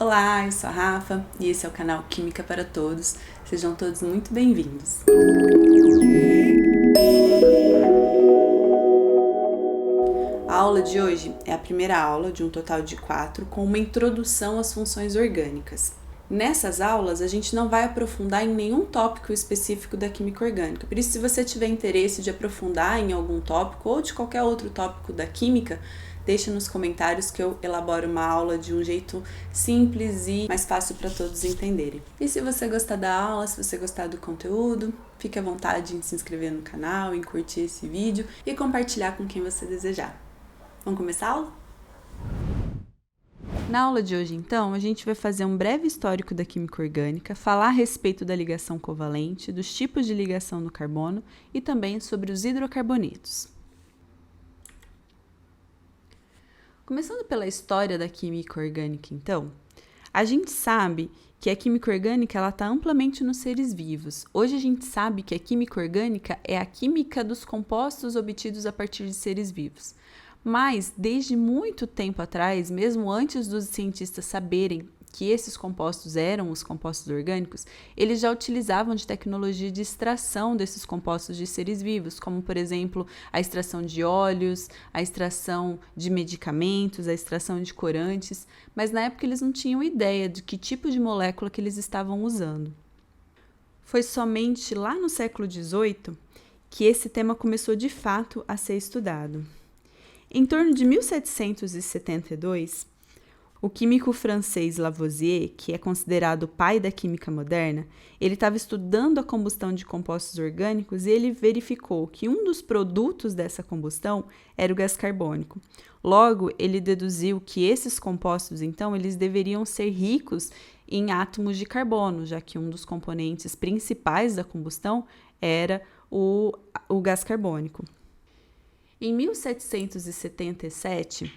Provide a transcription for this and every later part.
Olá, eu sou a Rafa e esse é o canal Química para Todos. Sejam todos muito bem-vindos. A aula de hoje é a primeira aula de um total de 4 com uma introdução às funções orgânicas. Nessas aulas, a gente não vai aprofundar em nenhum tópico específico da química orgânica. Por isso, se você tiver interesse de aprofundar em algum tópico ou de qualquer outro tópico da química, deixa nos comentários que eu elaboro uma aula de um jeito simples e mais fácil para todos entenderem. E se você gostar da aula, se você gostar do conteúdo, fique à vontade em se inscrever no canal, em curtir esse vídeo e compartilhar com quem você desejar. Vamos começar a aula? Na aula de hoje, então, a gente vai fazer um breve histórico da química orgânica, falar a respeito da ligação covalente, dos tipos de ligação no carbono e também sobre os hidrocarbonetos. Começando pela história da química orgânica, então, a gente sabe que a química orgânica está amplamente nos seres vivos. Hoje a gente sabe que a química orgânica é a química dos compostos obtidos a partir de seres vivos. Mas, desde muito tempo atrás, mesmo antes dos cientistas saberem que esses compostos eram os compostos orgânicos, eles já utilizavam de tecnologia de extração desses compostos de seres vivos, como, por exemplo, a extração de óleos, a extração de medicamentos, a extração de corantes, mas na época eles não tinham ideia de que tipo de molécula que eles estavam usando. Foi somente lá no século XVIII que esse tema começou de fato a ser estudado. Em torno de 1772, o químico francês Lavoisier, que é considerado o pai da química moderna, ele estava estudando a combustão de compostos orgânicos e ele verificou que um dos produtos dessa combustão era o gás carbônico. Logo, ele deduziu que esses compostos, então, eles deveriam ser ricos em átomos de carbono, já que um dos componentes principais da combustão era o gás carbônico. Em 1777,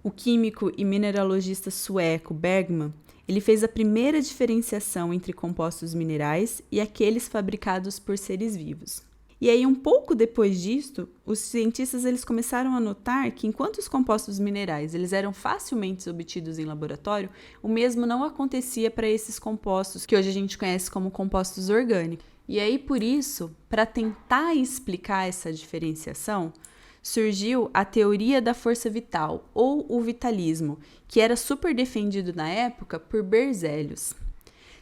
o químico e mineralogista sueco Bergman, ele fez a primeira diferenciação entre compostos minerais e aqueles fabricados por seres vivos. E aí, um pouco depois disto, os cientistas eles começaram a notar que enquanto os compostos minerais eles eram facilmente obtidos em laboratório, o mesmo não acontecia para esses compostos que hoje a gente conhece como compostos orgânicos. E aí, por isso, para tentar explicar essa diferenciação, surgiu a teoria da força vital, ou o vitalismo, que era super defendido na época por Berzelius.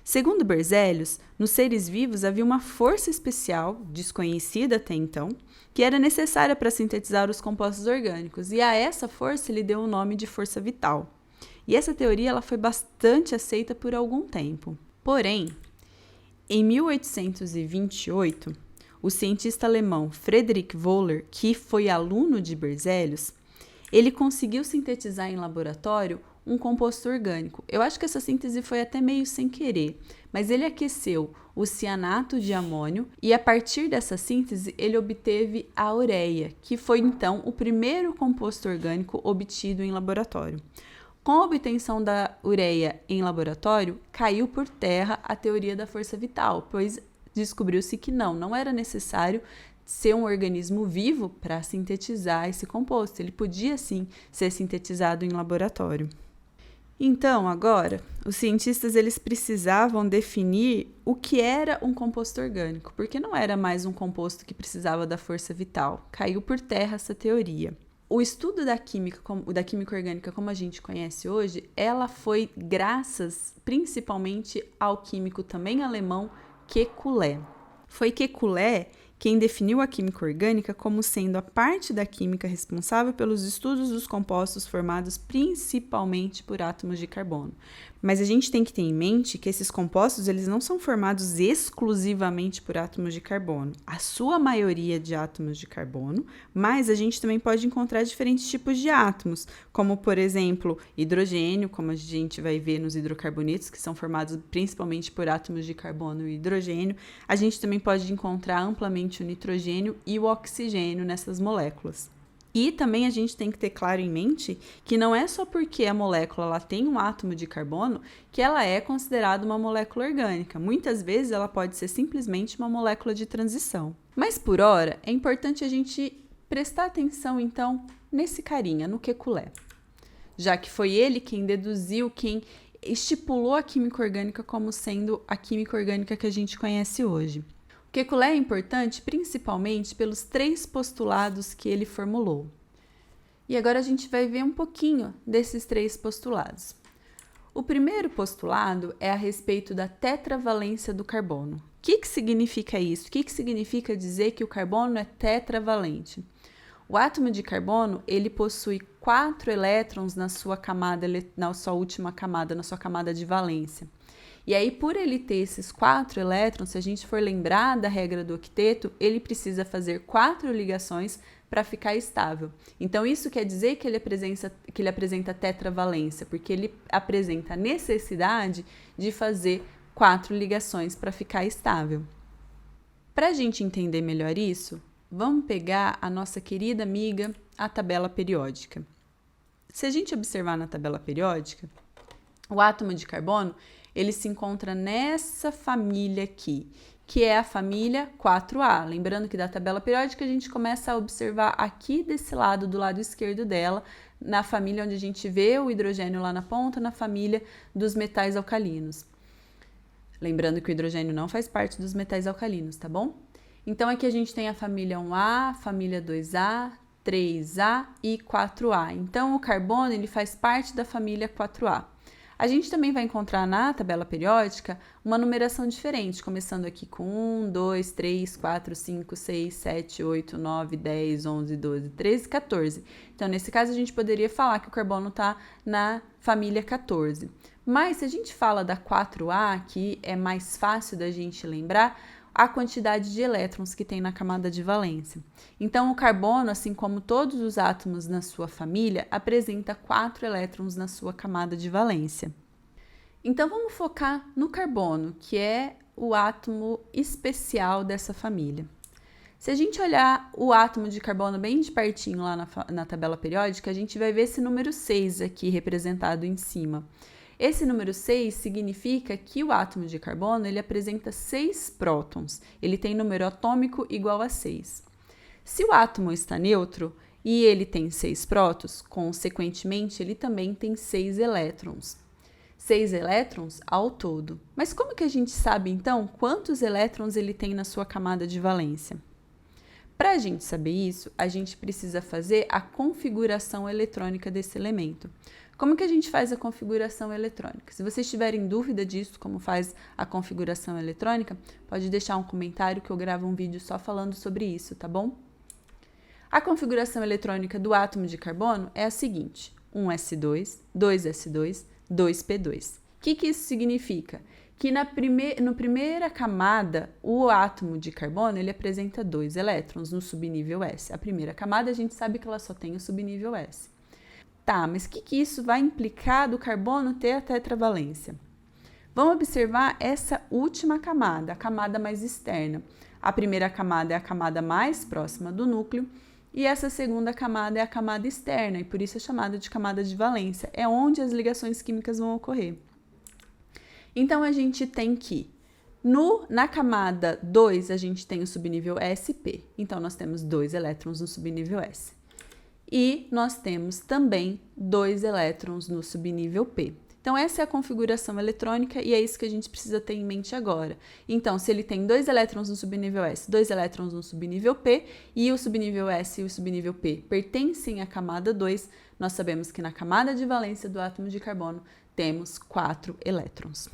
Segundo Berzelius, nos seres vivos havia uma força especial, desconhecida até então, que era necessária para sintetizar os compostos orgânicos, e a essa força ele deu o nome de força vital. E essa teoria ela foi bastante aceita por algum tempo. Porém, em 1828, o cientista alemão Friedrich Wöhler, que foi aluno de Berzelius, ele conseguiu sintetizar em laboratório um composto orgânico. Eu acho que essa síntese foi até meio sem querer, mas ele aqueceu o cianato de amônio e a partir dessa síntese ele obteve a ureia, que foi então o primeiro composto orgânico obtido em laboratório. Com a obtenção da ureia em laboratório, caiu por terra a teoria da força vital, pois descobriu-se que não era necessário ser um organismo vivo para sintetizar esse composto. Ele podia, sim, ser sintetizado em laboratório. Então, agora, os cientistas eles precisavam definir o que era um composto orgânico, porque não era mais um composto que precisava da força vital. Caiu por terra essa teoria. O estudo da química orgânica como a gente conhece hoje, ela foi graças principalmente ao químico também alemão Kekulé. Foi Kekulé quem definiu a química orgânica como sendo a parte da química responsável pelos estudos dos compostos formados principalmente por átomos de carbono. Mas a gente tem que ter em mente que esses compostos eles não são formados exclusivamente por átomos de carbono. A sua maioria de átomos de carbono, mas a gente também pode encontrar diferentes tipos de átomos, como, por exemplo, hidrogênio, como a gente vai ver nos hidrocarbonetos, que são formados principalmente por átomos de carbono e hidrogênio. A gente também pode encontrar amplamente o nitrogênio e o oxigênio nessas moléculas. E também a gente tem que ter claro em mente que não é só porque a molécula ela tem um átomo de carbono que ela é considerada uma molécula orgânica. Muitas vezes ela pode ser simplesmente uma molécula de transição. Mas por hora é importante a gente prestar atenção então nesse carinha, no Kekulé. já que foi ele quem deduziu, quem estipulou a química orgânica como sendo a química orgânica que a gente conhece hoje. O Kekulé é importante principalmente pelos 3 postulados que ele formulou. E agora a gente vai ver um pouquinho desses 3 postulados. O primeiro postulado é a respeito da tetravalência do carbono. O que significa isso? O que significa dizer que o carbono é tetravalente? O átomo de carbono, ele possui 4 elétrons na sua camada, na sua última camada, na sua camada de valência. E aí, por ele ter esses 4 elétrons, se a gente for lembrar da regra do octeto, ele precisa fazer 4 ligações para ficar estável. Então, isso quer dizer que ele apresenta tetravalência, porque ele apresenta a necessidade de fazer 4 ligações para ficar estável. Para a gente entender melhor isso, vamos pegar a nossa querida amiga, a tabela periódica. Se a gente observar na tabela periódica, o átomo de carbono, ele se encontra nessa família aqui, que é a família 4A. Lembrando que da tabela periódica a gente começa a observar aqui desse lado, do lado esquerdo dela, na família onde a gente vê o hidrogênio lá na ponta, na família dos metais alcalinos. Lembrando que o hidrogênio não faz parte dos metais alcalinos, tá bom? Então aqui a gente tem a família 1A, família 2A, 3A e 4A. Então o carbono ele faz parte da família 4A. A gente também vai encontrar na tabela periódica uma numeração diferente, começando aqui com 1, 2, 3, 4, 5, 6, 7, 8, 9, 10, 11, 12, 13, 14. Então, nesse caso, a gente poderia falar que o carbono está na família 14. Mas, se a gente fala da 4A, que é mais fácil da gente lembrar, a quantidade de elétrons que tem na camada de valência. Então, o carbono, assim como todos os átomos na sua família, apresenta 4 elétrons na sua camada de valência. Então, vamos focar no carbono, que é o átomo especial dessa família. Se a gente olhar o átomo de carbono bem de pertinho lá na tabela periódica, a gente vai ver esse número 6 aqui representado em cima. Esse número 6 significa que o átomo de carbono ele apresenta 6 prótons. Ele tem número atômico igual a 6. Se o átomo está neutro e ele tem 6 prótons, consequentemente, ele também tem 6 elétrons. 6 elétrons ao todo. Mas como que a gente sabe, então, quantos elétrons ele tem na sua camada de valência? Para a gente saber isso, a gente precisa fazer a configuração eletrônica desse elemento. Como que a gente faz a configuração eletrônica? Se vocês tiverem dúvida disso, como faz a configuração eletrônica, pode deixar um comentário que eu gravo um vídeo só falando sobre isso, tá bom? A configuração eletrônica do átomo de carbono é a seguinte: 1s2, 2s2, 2p2. O que isso significa? Que na primeira camada, o átomo de carbono ele apresenta 2 elétrons no subnível S. A primeira camada a gente sabe que ela só tem o subnível S. Tá, mas o que isso vai implicar do carbono ter a tetravalência? Vamos observar essa última camada, a camada mais externa. A primeira camada é a camada mais próxima do núcleo e essa segunda camada é a camada externa e por isso é chamada de camada de valência. É onde as ligações químicas vão ocorrer. Então, a gente tem que, na camada 2, a gente tem o subnível SP. Então, nós temos 2 elétrons no subnível S. E nós temos também 2 elétrons no subnível P. Então, essa é a configuração eletrônica e é isso que a gente precisa ter em mente agora. Então, se ele tem 2 elétrons no subnível S, 2 elétrons no subnível P, e o subnível S e o subnível P pertencem à camada 2, nós sabemos que na camada de valência do átomo de carbono temos 4 elétrons.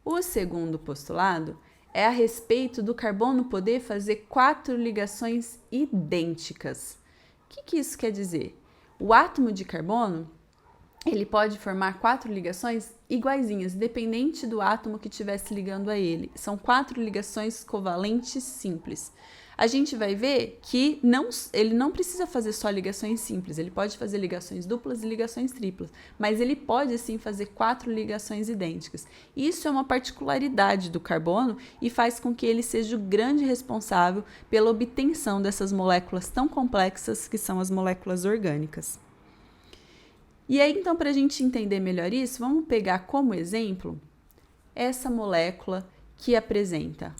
O segundo postulado é a respeito do carbono poder fazer 4 ligações idênticas. O que isso quer dizer? O átomo de carbono, ele pode formar 4 ligações iguaizinhas, dependente do átomo que estivesse ligando a ele. São 4 ligações covalentes simples. A gente vai ver que ele não precisa fazer só ligações simples, ele pode fazer ligações duplas e ligações triplas, mas ele pode sim fazer 4 ligações idênticas. Isso é uma particularidade do carbono e faz com que ele seja o grande responsável pela obtenção dessas moléculas tão complexas que são as moléculas orgânicas. E aí, então, para a gente entender melhor isso, vamos pegar como exemplo essa molécula que apresenta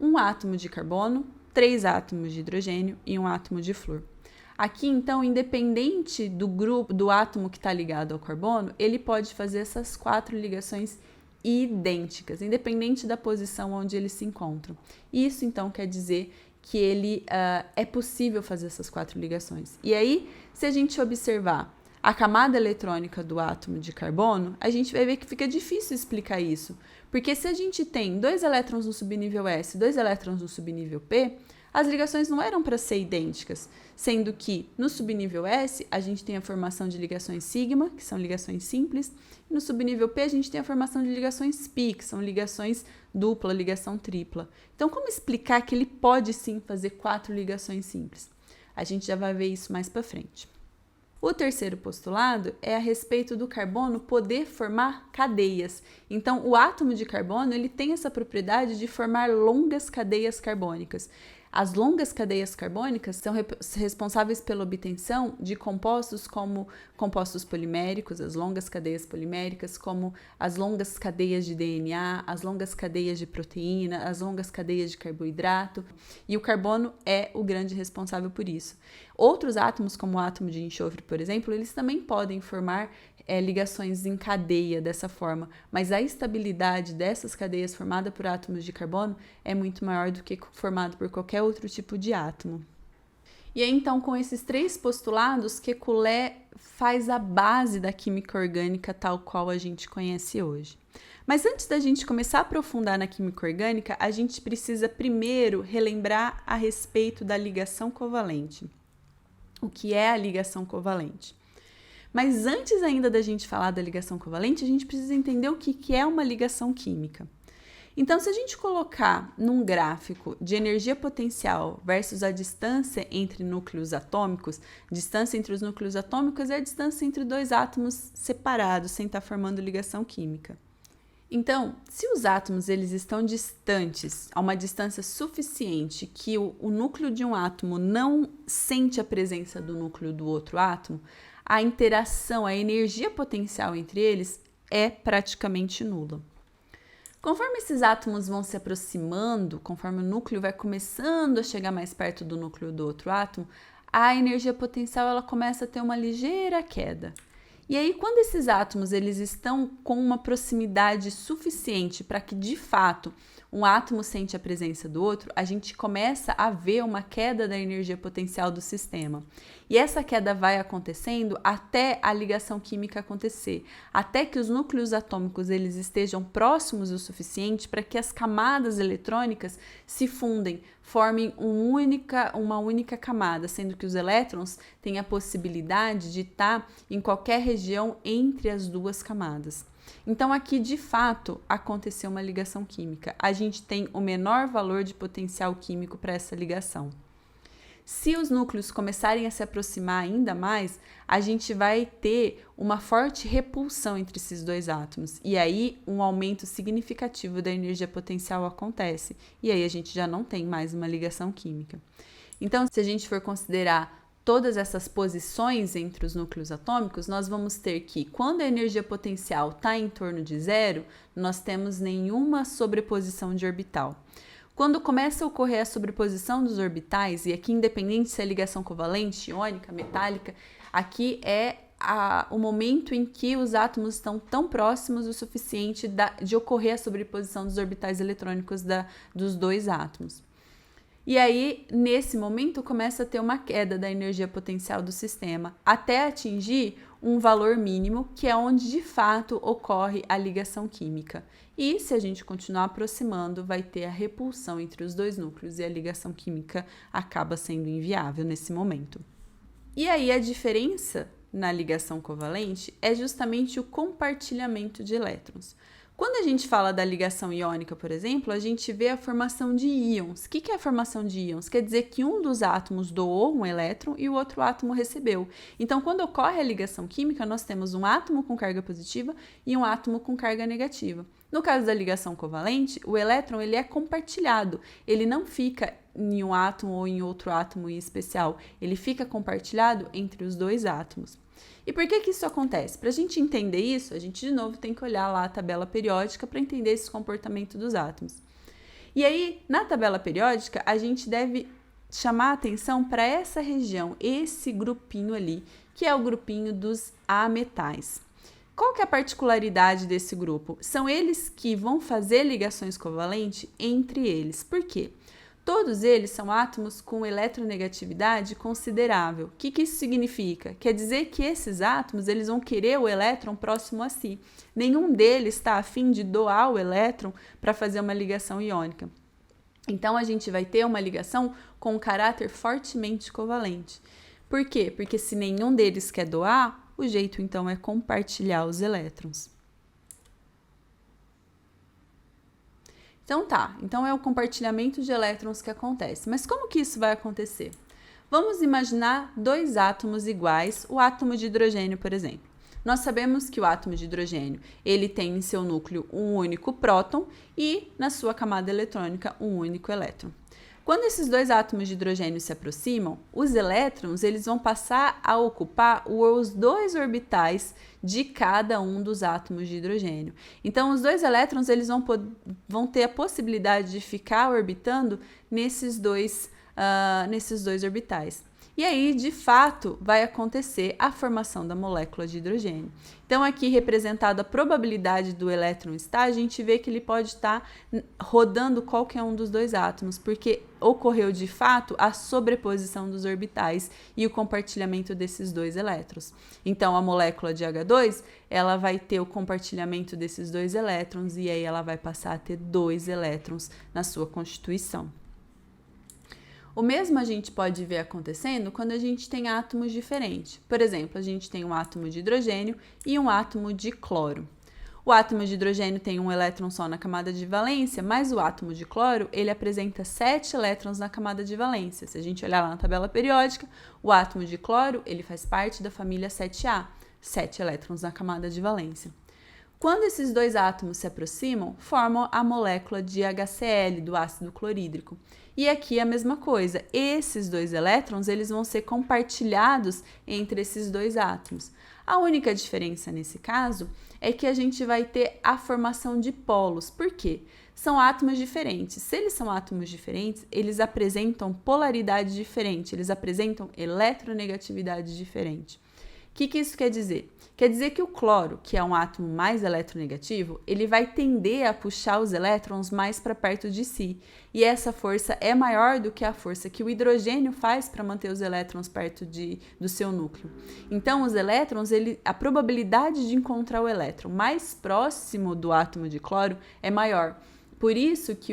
um átomo de carbono, 3 átomos de hidrogênio e um átomo de flúor. Aqui, então, independente do grupo, do átomo que está ligado ao carbono, ele pode fazer essas 4 ligações idênticas, independente da posição onde eles se encontram. Isso, então, quer dizer que é possível fazer essas 4 ligações. E aí, se a gente observar a camada eletrônica do átomo de carbono, a gente vai ver que fica difícil explicar isso. Porque se a gente tem 2 elétrons no subnível S e 2 elétrons no subnível P, as ligações não eram para ser idênticas, sendo que no subnível S a gente tem a formação de ligações sigma, que são ligações simples, e no subnível P a gente tem a formação de ligações pi, que são ligações dupla, ligação tripla. Então, como explicar que ele pode sim fazer 4 ligações simples? A gente já vai ver isso mais para frente. O terceiro postulado é a respeito do carbono poder formar cadeias. Então, o átomo de carbono ele tem essa propriedade de formar longas cadeias carbônicas. As longas cadeias carbônicas são responsáveis pela obtenção de compostos como compostos poliméricos, as longas cadeias poliméricas, como as longas cadeias de DNA, as longas cadeias de proteína, as longas cadeias de carboidrato, e o carbono é o grande responsável por isso. Outros átomos, como o átomo de enxofre, por exemplo, eles também podem formar ligações em cadeia dessa forma, mas a estabilidade dessas cadeias formada por átomos de carbono é muito maior do que formado por qualquer outro tipo de átomo. E aí, então, com esses 3 postulados, Kekulé faz a base da química orgânica tal qual a gente conhece hoje. Mas antes da gente começar a aprofundar na química orgânica, a gente precisa primeiro relembrar a respeito da ligação covalente. O que é a ligação covalente? Mas antes ainda da gente falar da ligação covalente, a gente precisa entender o que é uma ligação química. Então, se a gente colocar num gráfico de energia potencial versus a distância entre núcleos atômicos, distância entre os núcleos atômicos é a distância entre 2 átomos separados, sem estar formando ligação química. Então, se os átomos eles estão distantes a uma distância suficiente que o núcleo de um átomo não sente a presença do núcleo do outro átomo, a interação, a energia potencial entre eles é praticamente nula. Conforme esses átomos vão se aproximando, conforme o núcleo vai começando a chegar mais perto do núcleo do outro átomo, a energia potencial ela começa a ter uma ligeira queda. E aí, quando esses átomos eles estão com uma proximidade suficiente para que, de fato, um átomo sente a presença do outro, a gente começa a ver uma queda da energia potencial do sistema. E essa queda vai acontecendo até a ligação química acontecer, até que os núcleos atômicos eles estejam próximos o suficiente para que as camadas eletrônicas se fundem, formem uma única camada, sendo que os elétrons têm a possibilidade de estar em qualquer região entre as 2 camadas. Então, aqui, de fato, aconteceu uma ligação química. A gente tem o menor valor de potencial químico para essa ligação. Se os núcleos começarem a se aproximar ainda mais, a gente vai ter uma forte repulsão entre esses 2 átomos. E aí, um aumento significativo da energia potencial acontece. E aí, a gente já não tem mais uma ligação química. Então, se a gente for considerar todas essas posições entre os núcleos atômicos, nós vamos ter que, quando a energia potencial está em torno de 0, nós temos nenhuma sobreposição de orbital. Quando começa a ocorrer a sobreposição dos orbitais, e aqui independente se é ligação covalente, iônica, metálica, aqui é o momento em que os átomos estão tão próximos o suficiente de ocorrer a sobreposição dos orbitais eletrônicos dos 2 átomos. E aí, nesse momento, começa a ter uma queda da energia potencial do sistema, até atingir um valor mínimo, que é onde de fato ocorre a ligação química. E se a gente continuar aproximando, vai ter a repulsão entre os 2 núcleos e a ligação química acaba sendo inviável nesse momento. E aí, a diferença na ligação covalente é justamente o compartilhamento de elétrons. Quando a gente fala da ligação iônica, por exemplo, a gente vê a formação de íons. O que é a formação de íons? Quer dizer que um dos átomos doou um elétron e o outro átomo recebeu. Então, quando ocorre a ligação química, nós temos um átomo com carga positiva e um átomo com carga negativa. No caso da ligação covalente, o elétron ele é compartilhado, ele não fica em um átomo ou em outro átomo em especial, ele fica compartilhado entre os 2 átomos. E por que isso acontece? Para a gente entender isso, a gente de novo tem que olhar lá a tabela periódica para entender esse comportamento dos átomos. E aí, na tabela periódica, a gente deve chamar a atenção para essa região, esse grupinho ali, que é o grupinho dos ametais. Qual que é a particularidade desse grupo? São eles que vão fazer ligações covalentes entre eles. Por quê? Todos eles são átomos com eletronegatividade considerável. O que isso significa? Quer dizer que esses átomos eles vão querer o elétron próximo a si. Nenhum deles está a fim de doar o elétron para fazer uma ligação iônica. Então, a gente vai ter uma ligação com um caráter fortemente covalente. Por quê? Porque se nenhum deles quer doar, o jeito então é compartilhar os elétrons. Então é o compartilhamento de elétrons que acontece. Mas como que isso vai acontecer? Vamos imaginar dois átomos iguais, o átomo de hidrogênio, por exemplo. Nós sabemos que o átomo de hidrogênio, ele tem em seu núcleo um único próton e na sua camada eletrônica um único elétron. Quando esses dois átomos de hidrogênio se aproximam, os elétrons eles vão passar a ocupar os dois orbitais de cada um dos átomos de hidrogênio. Então, os dois elétrons eles vão ter a possibilidade de ficar orbitando nesses dois orbitais. E aí, de fato, vai acontecer a formação da molécula de hidrogênio. Então, aqui representada a probabilidade do elétron estar, a gente vê que ele pode estar rodando qualquer um dos dois átomos, porque ocorreu, de fato, a sobreposição dos orbitais e o compartilhamento desses dois elétrons. Então, a molécula de H2, ela vai ter o compartilhamento desses dois elétrons e aí ela vai passar a ter 2 elétrons na sua constituição. O mesmo a gente pode ver acontecendo quando a gente tem átomos diferentes. Por exemplo, a gente tem um átomo de hidrogênio e um átomo de cloro. O átomo de hidrogênio tem um elétron só na camada de valência, mas o átomo de cloro, ele apresenta 7 elétrons na camada de valência. Se a gente olhar lá na tabela periódica, o átomo de cloro, ele faz parte da família 7A, 7 elétrons na camada de valência. Quando esses dois átomos se aproximam, formam a molécula de HCl, do ácido clorídrico. E aqui é a mesma coisa, esses dois elétrons eles vão ser compartilhados entre esses dois átomos. A única diferença nesse caso é que a gente vai ter a formação de polos. Por quê? São átomos diferentes. Se eles são átomos diferentes, eles apresentam polaridade diferente, eles apresentam eletronegatividade diferente. O que isso quer dizer? Quer dizer que o cloro, que é um átomo mais eletronegativo, ele vai tender a puxar os elétrons mais para perto de si. E essa força é maior do que a força que o hidrogênio faz para manter os elétrons perto do seu núcleo. Então, os elétrons, a probabilidade de encontrar o elétron mais próximo do átomo de cloro é maior. Por isso que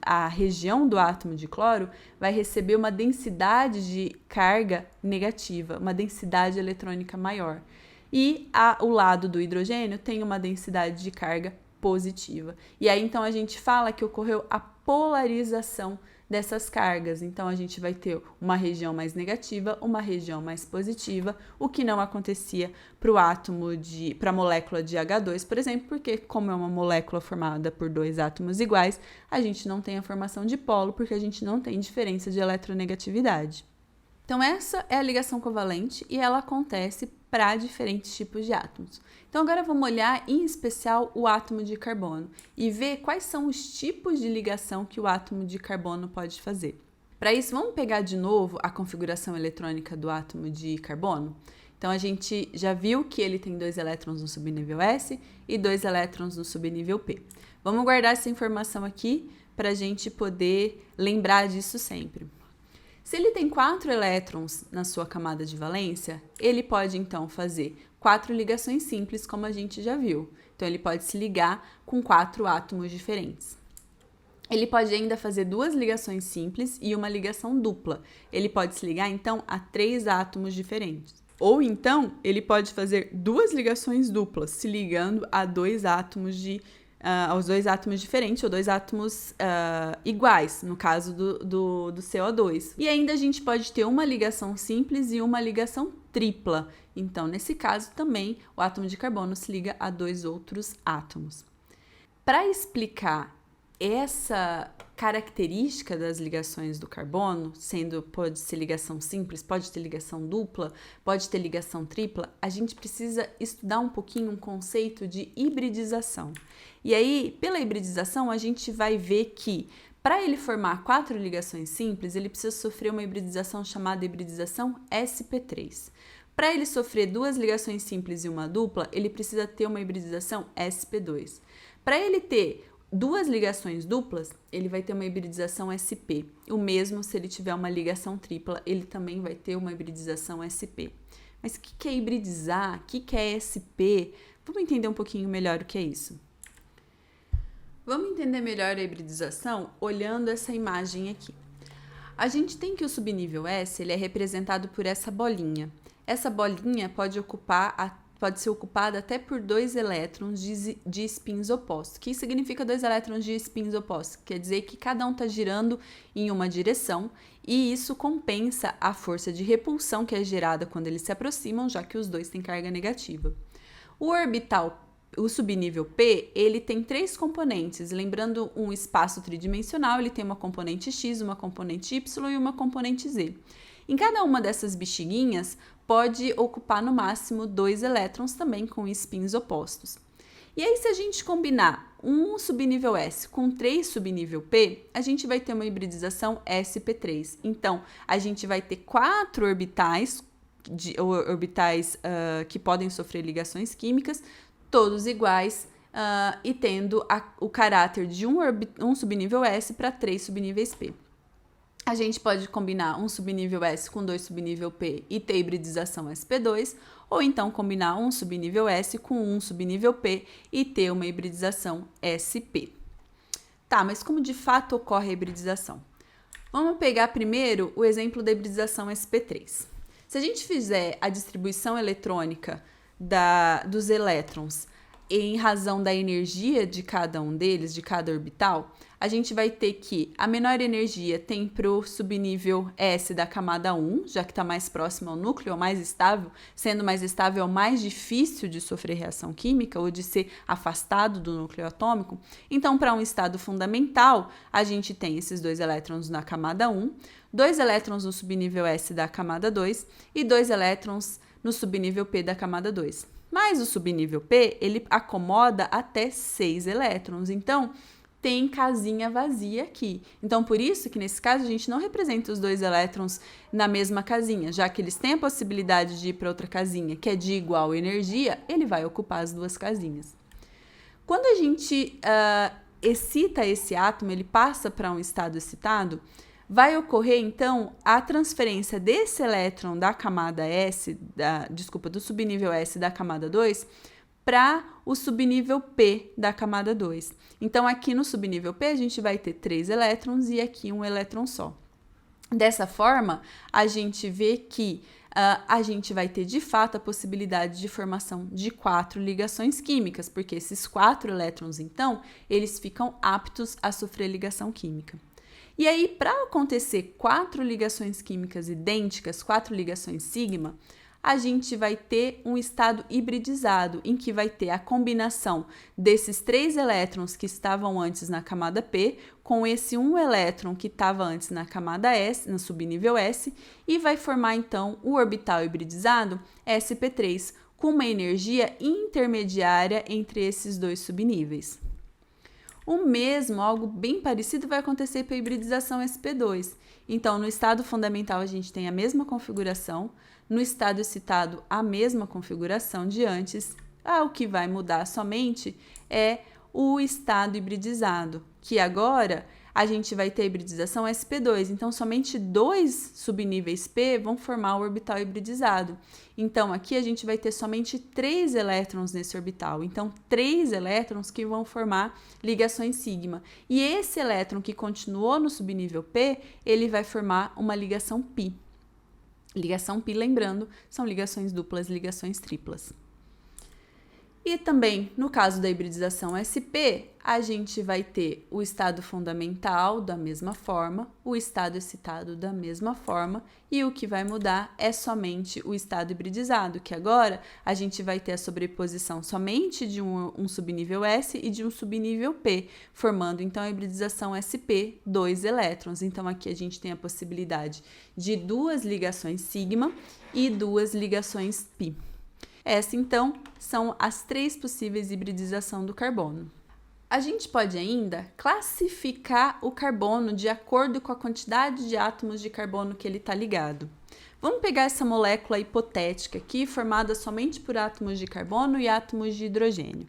a região do átomo de cloro vai receber uma densidade de carga negativa, uma densidade eletrônica maior. E o lado do hidrogênio tem uma densidade de carga positiva. E aí, então, a gente fala que ocorreu a polarização dessas cargas. Então, a gente vai ter uma região mais negativa, uma região mais positiva, o que não acontecia para a molécula de H2, por exemplo, porque como é uma molécula formada por dois átomos iguais, a gente não tem a formação de polo, porque a gente não tem diferença de eletronegatividade. Então, essa é a ligação covalente e ela acontece para diferentes tipos de átomos. Então, agora vamos olhar em especial o átomo de carbono e ver quais são os tipos de ligação que o átomo de carbono pode fazer. Para isso, vamos pegar de novo a configuração eletrônica do átomo de carbono. Então, a gente já viu que ele tem 2 elétrons no subnível S e 2 elétrons no subnível P. Vamos guardar essa informação aqui para a gente poder lembrar disso sempre. Se ele tem 4 elétrons na sua camada de valência, ele pode então fazer 4 ligações simples, como a gente já viu. Então, ele pode se ligar com 4 átomos diferentes. Ele pode ainda fazer 2 ligações simples e uma ligação dupla. Ele pode se ligar, então, a 3 átomos diferentes. Ou então, ele pode fazer 2 ligações duplas, se ligando a 2 átomos aos 2 átomos diferentes ou 2 átomos iguais, no caso do CO2. E ainda a gente pode ter uma ligação simples e uma ligação tripla. Então, nesse caso também, o átomo de carbono se liga a 2 outros átomos. Para explicar essa característica das ligações do carbono, pode ser ligação simples, pode ter ligação dupla, pode ter ligação tripla, a gente precisa estudar um pouquinho um conceito de hibridização. E aí, pela hibridização, a gente vai ver que Para ele formar 4 ligações simples, ele precisa sofrer uma hibridização chamada hibridização sp3. Para ele sofrer 2 ligações simples e uma dupla, ele precisa ter uma hibridização sp2. Para ele ter 2 ligações duplas, ele vai ter uma hibridização sp. O mesmo se ele tiver uma ligação tripla, ele também vai ter uma hibridização sp. Mas o que é hibridizar? O que é sp? Vamos entender um pouquinho melhor o que é isso. Vamos entender melhor a hibridização olhando essa imagem aqui. A gente tem que o subnível S ele é representado por essa bolinha. Essa bolinha pode ser ocupada até por 2 elétrons de spins opostos. O que significa 2 elétrons de spins opostos? Quer dizer que cada um está girando em uma direção e isso compensa a força de repulsão que é gerada quando eles se aproximam, já que os dois têm carga negativa. O subnível P, ele tem 3 componentes, lembrando um espaço tridimensional, ele tem uma componente X, uma componente Y e uma componente Z. Em cada uma dessas bexiguinhas, pode ocupar no máximo 2 elétrons também com spins opostos. E aí, se a gente combinar um subnível S com 3 subnível P, a gente vai ter uma hibridização sp3. Então, a gente vai ter 4 orbitais, que podem sofrer ligações químicas, todos iguais e tendo o caráter de um subnível S para 3 subníveis P. A gente pode combinar um subnível S com 2 subnível P e ter hibridização sp2, ou então combinar um subnível S com um subnível P e ter uma hibridização sp. Tá, mas como de fato ocorre a hibridização? Vamos pegar primeiro o exemplo da hibridização sp3. Se a gente fizer a distribuição eletrônica dos elétrons em razão da energia de cada um deles, de cada orbital, a gente vai ter que a menor energia tem para o subnível S da camada 1, já que está mais próximo ao núcleo, é mais estável, sendo mais estável é mais difícil de sofrer reação química ou de ser afastado do núcleo atômico. Então, para um estado fundamental, a gente tem esses 2 elétrons na camada 1, 2 elétrons no subnível S da camada 2 e 2 elétrons no subnível P da camada 2. Mas o subnível P, ele acomoda até 6 elétrons, então tem casinha vazia aqui. Então, por isso que nesse caso a gente não representa os 2 elétrons na mesma casinha, já que eles têm a possibilidade de ir para outra casinha, que é de igual energia, ele vai ocupar as 2 casinhas. Quando a gente excita esse átomo, ele passa para um estado excitado, vai ocorrer, então, a transferência desse elétron da camada S, do subnível S da camada 2 para o subnível P da camada 2. Então, aqui no subnível P, a gente vai ter 3 elétrons e aqui um elétron só. Dessa forma, a gente vê que a gente vai ter, de fato, a possibilidade de formação de 4 ligações químicas, porque esses 4 elétrons, então, eles ficam aptos a sofrer ligação química. E aí, para acontecer 4 ligações químicas idênticas, 4 ligações sigma, a gente vai ter um estado hibridizado, em que vai ter a combinação desses 3 elétrons que estavam antes na camada P, com esse 1 elétron que estava antes na camada S, no subnível S, e vai formar, então, o orbital hibridizado sp3, com uma energia intermediária entre esses 2 subníveis. O mesmo, algo bem parecido, vai acontecer para a hibridização sp2. Então, no estado fundamental, a gente tem a mesma configuração, no estado excitado, a mesma configuração de antes. O que vai mudar somente é o estado hibridizado, que agora a gente vai ter a hibridização sp2. Então, somente 2 subníveis P vão formar o orbital hibridizado. Então, aqui a gente vai ter somente 3 elétrons nesse orbital. Então, 3 elétrons que vão formar ligações sigma. E esse elétron que continuou no subnível P, ele vai formar uma ligação π. Ligação π, lembrando, são ligações duplas, ligações triplas. E também, no caso da hibridização sp, a gente vai ter o estado fundamental da mesma forma, o estado excitado da mesma forma, e o que vai mudar é somente o estado hibridizado, que agora a gente vai ter a sobreposição somente de um subnível S e de um subnível P, formando então a hibridização sp, 2 elétrons. Então aqui a gente tem a possibilidade de 2 ligações sigma e 2 ligações π. Essa, então, são as 3 possíveis hibridizações do carbono. A gente pode ainda classificar o carbono de acordo com a quantidade de átomos de carbono que ele está ligado. Vamos pegar essa molécula hipotética aqui, formada somente por átomos de carbono e átomos de hidrogênio.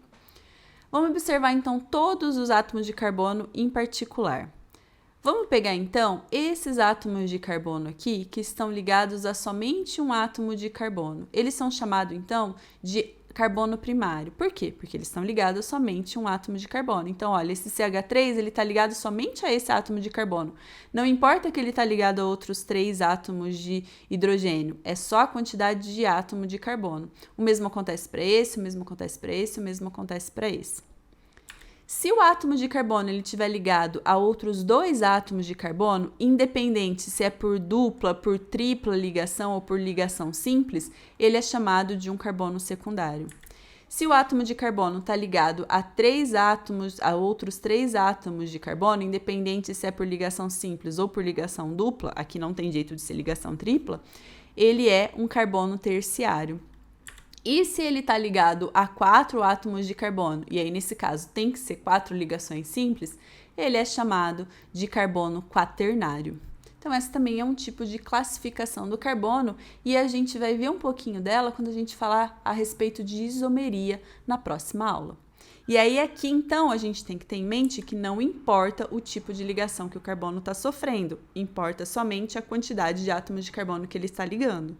Vamos observar então todos os átomos de carbono em particular. Vamos pegar então esses átomos de carbono aqui que estão ligados a somente um átomo de carbono. Eles são chamados então de carbono primário. Por quê? Porque eles estão ligados a somente um átomo de carbono. Então, olha, esse CH3 ele está ligado somente a esse átomo de carbono. Não importa que ele está ligado a outros 3 átomos de hidrogênio, é só a quantidade de átomo de carbono. O mesmo acontece para esse, o mesmo acontece para esse, o mesmo acontece para esse. Se o átomo de carbono ele estiver ligado a outros 2 átomos de carbono, independente se é por dupla, por tripla ligação ou por ligação simples, ele é chamado de um carbono secundário. Se o átomo de carbono está ligado a outros 3 átomos de carbono, independente se é por ligação simples ou por ligação dupla, aqui não tem jeito de ser ligação tripla, ele é um carbono terciário. E se ele está ligado a 4 átomos de carbono, e aí nesse caso tem que ser 4 ligações simples, ele é chamado de carbono quaternário. Então essa também é um tipo de classificação do carbono e a gente vai ver um pouquinho dela quando a gente falar a respeito de isomeria na próxima aula. E aí aqui então a gente tem que ter em mente que não importa o tipo de ligação que o carbono está sofrendo, importa somente a quantidade de átomos de carbono que ele está ligando.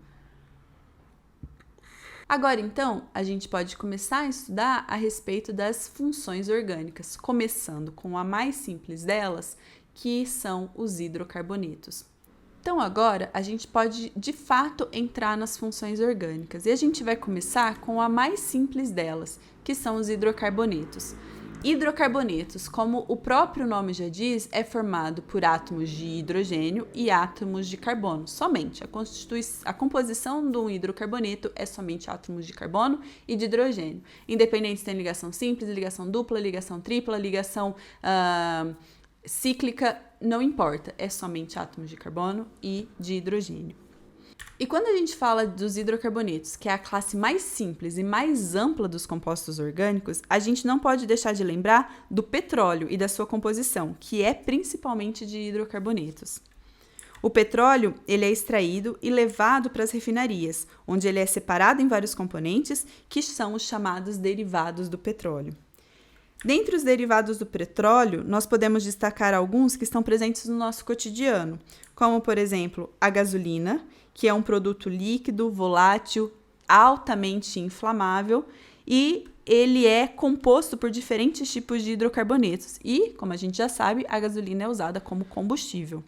Agora, então, a gente pode começar a estudar a respeito das funções orgânicas, começando com a mais simples delas, que são os hidrocarbonetos. Então, agora, a gente pode, de fato, entrar nas funções orgânicas. E a gente vai começar com a mais simples delas, que são os hidrocarbonetos. Hidrocarbonetos, como o próprio nome já diz, é formado por átomos de hidrogênio e átomos de carbono, somente. A composição de um hidrocarboneto é somente átomos de carbono e de hidrogênio. Independente se tem ligação simples, ligação dupla, ligação tripla, ligação cíclica, não importa, é somente átomos de carbono e de hidrogênio. E quando a gente fala dos hidrocarbonetos, que é a classe mais simples e mais ampla dos compostos orgânicos, a gente não pode deixar de lembrar do petróleo e da sua composição, que é principalmente de hidrocarbonetos. O petróleo ele é extraído e levado para as refinarias, onde ele é separado em vários componentes, que são os chamados derivados do petróleo. Dentre os derivados do petróleo, nós podemos destacar alguns que estão presentes no nosso cotidiano, como, por exemplo, a gasolina, que é um produto líquido, volátil, altamente inflamável e ele é composto por diferentes tipos de hidrocarbonetos e, como a gente já sabe, a gasolina é usada como combustível.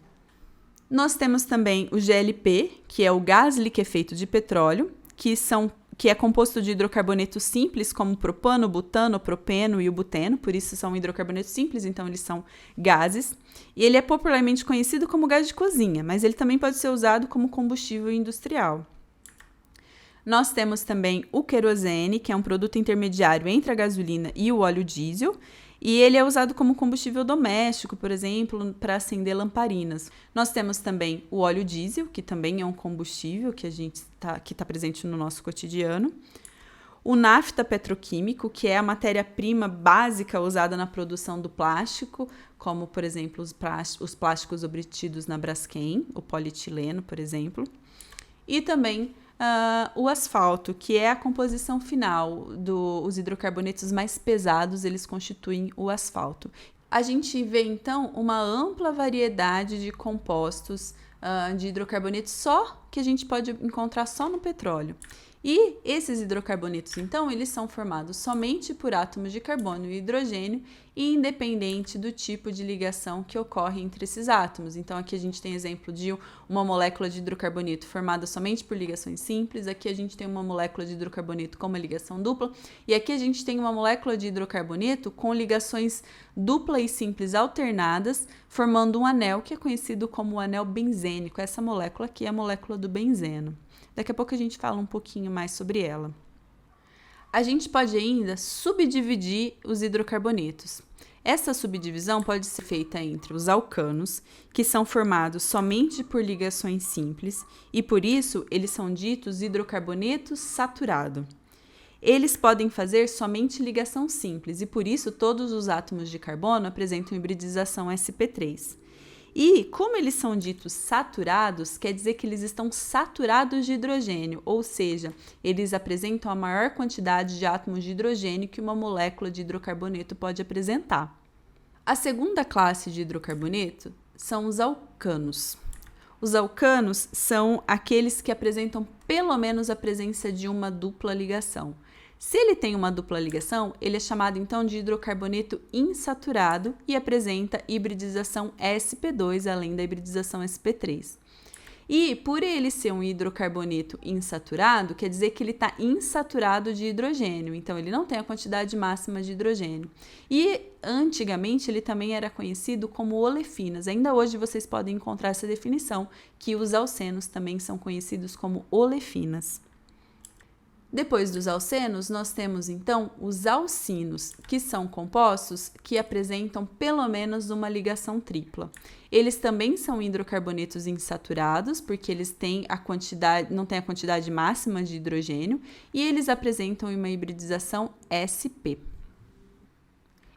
Nós temos também o GLP, que é o gás liquefeito de petróleo, que é composto de hidrocarbonetos simples, como propano, butano, propeno e o buteno, por isso são hidrocarbonetos simples, então eles são gases. E ele é popularmente conhecido como gás de cozinha, mas ele também pode ser usado como combustível industrial. Nós temos também o querosene, que é um produto intermediário entre a gasolina e o óleo diesel, e ele é usado como combustível doméstico, por exemplo, para acender lamparinas. Nós temos também o óleo diesel, que também é um combustível que está presente no nosso cotidiano. O nafta petroquímico, que é a matéria-prima básica usada na produção do plástico, como, por exemplo, os plásticos obtidos na Braskem, o polietileno, por exemplo. E também o asfalto, que é a composição final dos hidrocarbonetos mais pesados, eles constituem o asfalto. A gente vê, então, uma ampla variedade de compostos de hidrocarbonetos só que a gente pode encontrar só no petróleo. E esses hidrocarbonetos, então, eles são formados somente por átomos de carbono e hidrogênio, independente do tipo de ligação que ocorre entre esses átomos. Então, aqui a gente tem exemplo de uma molécula de hidrocarboneto formada somente por ligações simples, aqui a gente tem uma molécula de hidrocarboneto com uma ligação dupla, e aqui a gente tem uma molécula de hidrocarboneto com ligações dupla e simples alternadas, formando um anel que é conhecido como o anel benzênico. Essa molécula aqui é a molécula do benzeno. Daqui a pouco a gente fala um pouquinho mais sobre ela. A gente pode ainda subdividir os hidrocarbonetos. Essa subdivisão pode ser feita entre os alcanos, que são formados somente por ligações simples, e por isso eles são ditos hidrocarbonetos saturados. eles podem fazer somente ligação simples e por isso todos os átomos de carbono apresentam hibridização sp3. E como eles são ditos saturados, quer dizer que eles estão saturados de hidrogênio, ou seja, eles apresentam a maior quantidade de átomos de hidrogênio que uma molécula de hidrocarboneto pode apresentar. A segunda classe de hidrocarboneto são os alcanos. Os alcanos são aqueles que apresentam pelo menos a presença de uma dupla ligação. Se ele tem uma dupla ligação, ele é chamado então de hidrocarboneto insaturado e apresenta hibridização sp2 além da hibridização sp3. E por ele ser um hidrocarboneto insaturado, quer dizer que ele está insaturado de hidrogênio, então ele não tem a quantidade máxima de hidrogênio. E antigamente ele também era conhecido como olefinas. Ainda hoje vocês podem encontrar essa definição, que os alcenos também são conhecidos como olefinas. Depois dos alcenos, nós temos então os alcinos, que são compostos que apresentam pelo menos uma ligação tripla. Eles também são hidrocarbonetos insaturados, porque eles têm não têm a quantidade máxima de hidrogênio, e eles apresentam uma hibridização sp.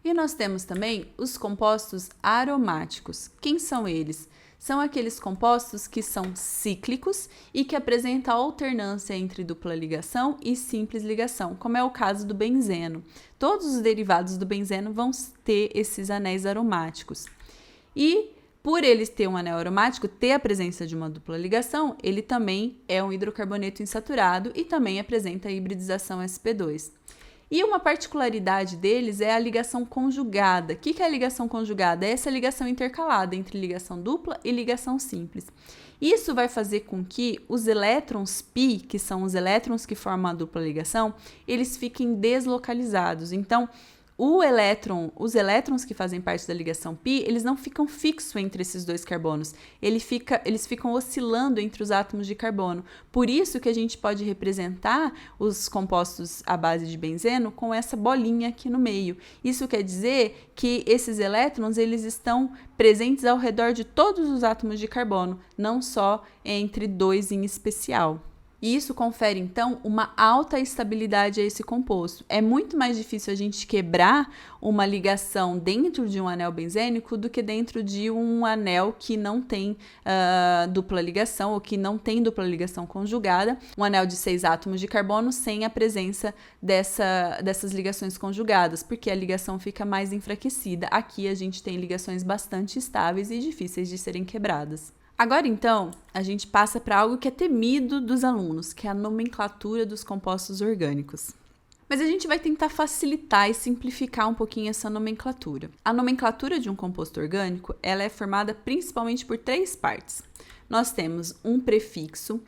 E nós temos também os compostos aromáticos. Quem são eles? São aqueles compostos que são cíclicos e que apresentam alternância entre dupla ligação e simples ligação, como é o caso do benzeno. Todos os derivados do benzeno vão ter esses anéis aromáticos. E por eles ter um anel aromático, ter a presença de uma dupla ligação, ele também é um hidrocarboneto insaturado e também apresenta a hibridização sp2. E uma particularidade deles é a ligação conjugada. O que é a ligação conjugada? É essa ligação intercalada entre ligação dupla e ligação simples. Isso vai fazer com que os elétrons π, que são os elétrons que formam a dupla ligação, eles fiquem deslocalizados. Então, os elétrons que fazem parte da ligação π, eles não ficam fixos entre esses dois carbonos, eles ficam oscilando entre os átomos de carbono. Por isso que a gente pode representar os compostos à base de benzeno com essa bolinha aqui no meio. Isso quer dizer que esses elétrons eles estão presentes ao redor de todos os átomos de carbono, não só entre dois em especial. E isso confere, então, uma alta estabilidade a esse composto. É muito mais difícil a gente quebrar uma ligação dentro de um anel benzênico do que dentro de um anel que não tem dupla ligação ou que não tem dupla ligação conjugada. Um anel de 6 átomos de carbono sem a presença dessas ligações conjugadas, porque a ligação fica mais enfraquecida. Aqui a gente tem ligações bastante estáveis e difíceis de serem quebradas. Agora, então, a gente passa para algo que é temido dos alunos, que é a nomenclatura dos compostos orgânicos. Mas a gente vai tentar facilitar e simplificar um pouquinho essa nomenclatura. A nomenclatura de um composto orgânico, ela é formada principalmente por 3 partes. Nós temos um prefixo,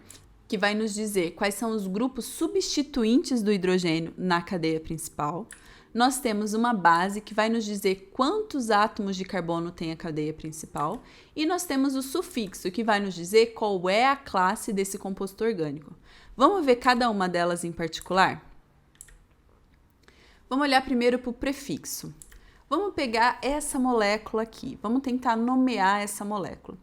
que vai nos dizer quais são os grupos substituintes do hidrogênio na cadeia principal. Nós temos uma base que vai nos dizer quantos átomos de carbono tem a cadeia principal. E nós temos o sufixo, que vai nos dizer qual é a classe desse composto orgânico. Vamos ver cada uma delas em particular? Vamos olhar primeiro para o prefixo. Vamos pegar essa molécula aqui. Vamos tentar nomear essa molécula.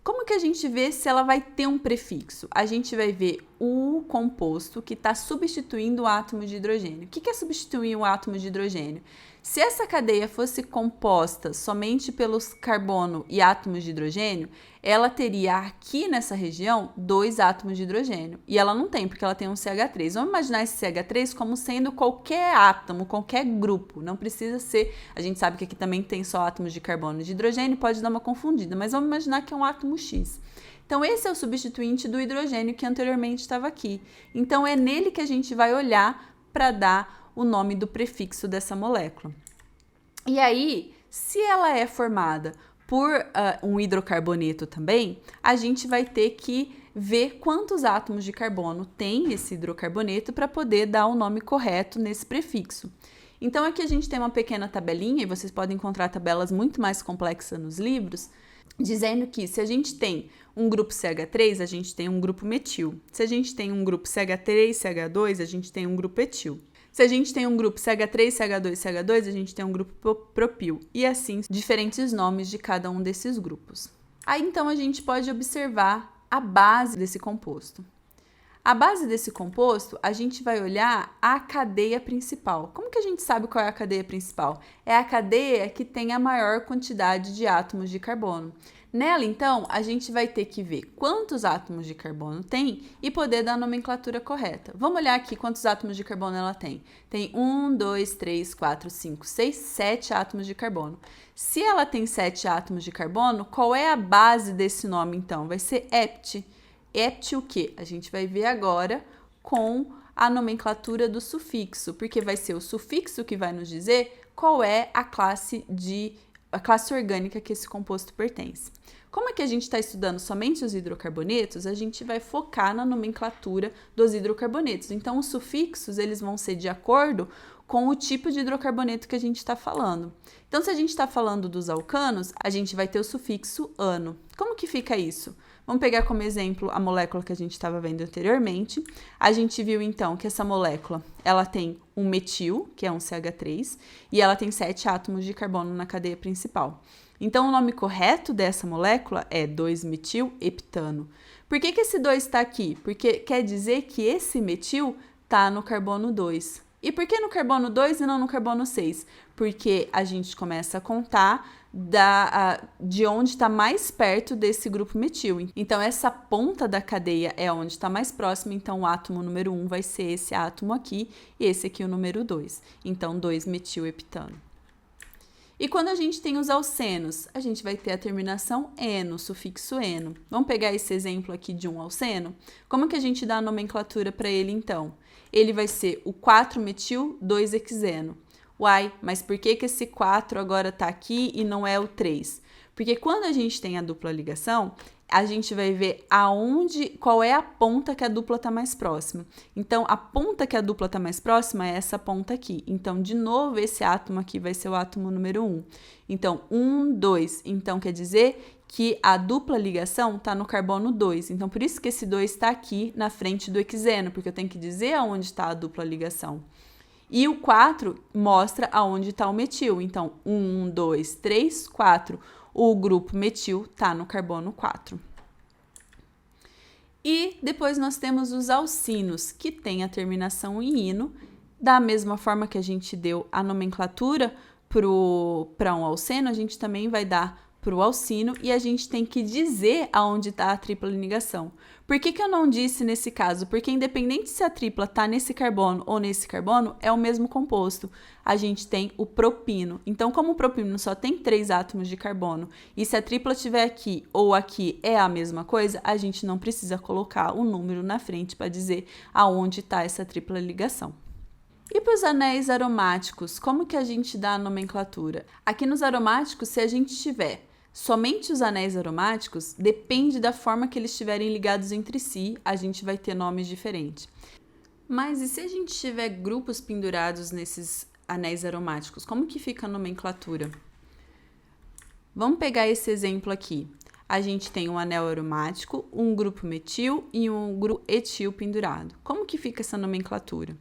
Como que a gente vê se ela vai ter um prefixo? A gente vai ver o composto que está substituindo o átomo de hidrogênio. O que é substituir um átomo de hidrogênio? Se essa cadeia fosse composta somente pelos carbono e átomos de hidrogênio, ela teria aqui nessa região 2 átomos de hidrogênio. E ela não tem, porque ela tem um CH3. Vamos imaginar esse CH3 como sendo qualquer átomo, qualquer grupo. Não precisa ser... A gente sabe que aqui também tem só átomos de carbono e de hidrogênio, pode dar uma confundida, mas vamos imaginar que é um átomo X. Então, esse é o substituinte do hidrogênio que anteriormente estava aqui. Então, é nele que a gente vai olhar para dar o nome do prefixo dessa molécula. E aí, se ela é formada por um hidrocarboneto também, a gente vai ter que ver quantos átomos de carbono tem esse hidrocarboneto para poder dar o nome correto nesse prefixo. Então, aqui a gente tem uma pequena tabelinha, e vocês podem encontrar tabelas muito mais complexas nos livros, dizendo que se a gente tem um grupo CH3, a gente tem um grupo metil. Se a gente tem um grupo CH3, CH2, a gente tem um grupo etil. Se a gente tem um grupo CH3, CH2, CH2, a gente tem um grupo propil. E assim, diferentes nomes de cada um desses grupos. Aí, então, a gente pode observar a base desse composto. A base desse composto, a gente vai olhar a cadeia principal. Como que a gente sabe qual é a cadeia principal? É a cadeia que tem a maior quantidade de átomos de carbono. Nela, então, a gente vai ter que ver quantos átomos de carbono tem e poder dar a nomenclatura correta. Vamos olhar aqui quantos átomos de carbono ela tem. Tem 1, 2, 3, 4, 5, 6, 7 átomos de carbono. Se ela tem 7 átomos de carbono, qual é a base desse nome, então? Vai ser hept. Hept o quê? A gente vai ver agora com a nomenclatura do sufixo, porque vai ser o sufixo que vai nos dizer qual é a classe orgânica que esse composto pertence. Como é que a gente está estudando somente os hidrocarbonetos, a gente vai focar na nomenclatura dos hidrocarbonetos. Então, os sufixos, eles vão ser de acordo com o tipo de hidrocarboneto que a gente está falando. Então, se a gente está falando dos alcanos, a gente vai ter o sufixo ano. Como que fica isso? Vamos pegar como exemplo a molécula que a gente estava vendo anteriormente. A gente viu, então, que essa molécula, ela tem um metil, que é um CH3, e ela tem 7 átomos de carbono na cadeia principal. Então, o nome correto dessa molécula é 2-metil-heptano. Por que esse 2 está aqui? Porque quer dizer que esse metil está no carbono 2. E por que no carbono 2 e não no carbono 6? Porque a gente começa a contar de onde está mais perto desse grupo metil. Então, essa ponta da cadeia é onde está mais próximo, então o átomo número 1 vai ser esse átomo aqui, e esse aqui o número 2. Então, 2-metil-heptano. E quando a gente tem os alcenos, a gente vai ter a terminação eno, o sufixo eno. Vamos pegar esse exemplo aqui de um alceno? Como que a gente dá a nomenclatura para ele, então? Ele vai ser o 4-metil-2-hexeno. Uai, mas por que esse 4 agora está aqui e não é o 3? Porque quando a gente tem a dupla ligação, a gente vai ver qual é a ponta que a dupla está mais próxima. Então, a ponta que a dupla está mais próxima é essa ponta aqui. Então, de novo, esse átomo aqui vai ser o átomo número 1. Então, 1, 2. Então, quer dizer que a dupla ligação está no carbono 2. Então, por isso que esse 2 está aqui na frente do hexeno, porque eu tenho que dizer aonde está a dupla ligação. E o 4 mostra aonde está o metil. Então, 1, 2, 3, 4. O grupo metil está no carbono 4. E depois nós temos os alcinos, que têm a terminação em ino. Da mesma forma que a gente deu a nomenclatura para um alceno, a gente também vai dar para o alcino e a gente tem que dizer aonde está a tripla ligação. Por que eu não disse nesse caso? Porque independente se a tripla está nesse carbono ou nesse carbono, é o mesmo composto. A gente tem o propino. Então, como o propino só tem 3 átomos de carbono e se a tripla estiver aqui ou aqui é a mesma coisa, a gente não precisa colocar o número na frente para dizer aonde está essa tripla ligação. E para os anéis aromáticos, como que a gente dá a nomenclatura? Aqui nos aromáticos, se a gente tiver somente os anéis aromáticos, depende da forma que eles estiverem ligados entre si, a gente vai ter nomes diferentes. Mas e se a gente tiver grupos pendurados nesses anéis aromáticos, como que fica a nomenclatura? Vamos pegar esse exemplo aqui. A gente tem um anel aromático, um grupo metil e um grupo etil pendurado. Como que fica essa nomenclatura?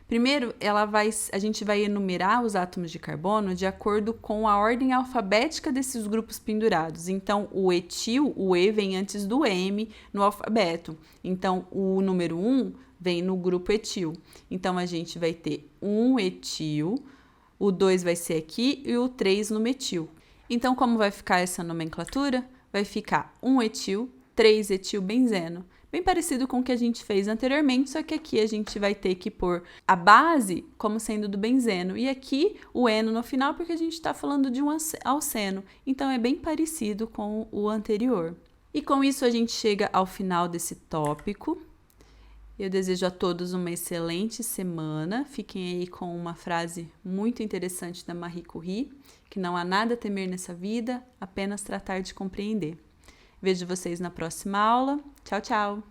Primeiro, a gente vai enumerar os átomos de carbono de acordo com a ordem alfabética desses grupos pendurados. Então, o etil, o E vem antes do M no alfabeto. Então, o número 1 vem no grupo etil. Então, a gente vai ter 1 etil, o 2 vai ser aqui e o 3 no metil. Então, como vai ficar essa nomenclatura? Vai ficar 1 etil, 3 etilbenzeno. Bem parecido com o que a gente fez anteriormente, só que aqui a gente vai ter que pôr a base como sendo do benzeno. E aqui o eno no final, porque a gente está falando de um alceno. Então, é bem parecido com o anterior. E com isso a gente chega ao final desse tópico. Eu desejo a todos uma excelente semana. Fiquem aí com uma frase muito interessante da Marie Curie, que não há nada a temer nessa vida, apenas tratar de compreender. Vejo vocês na próxima aula. Tchau, tchau!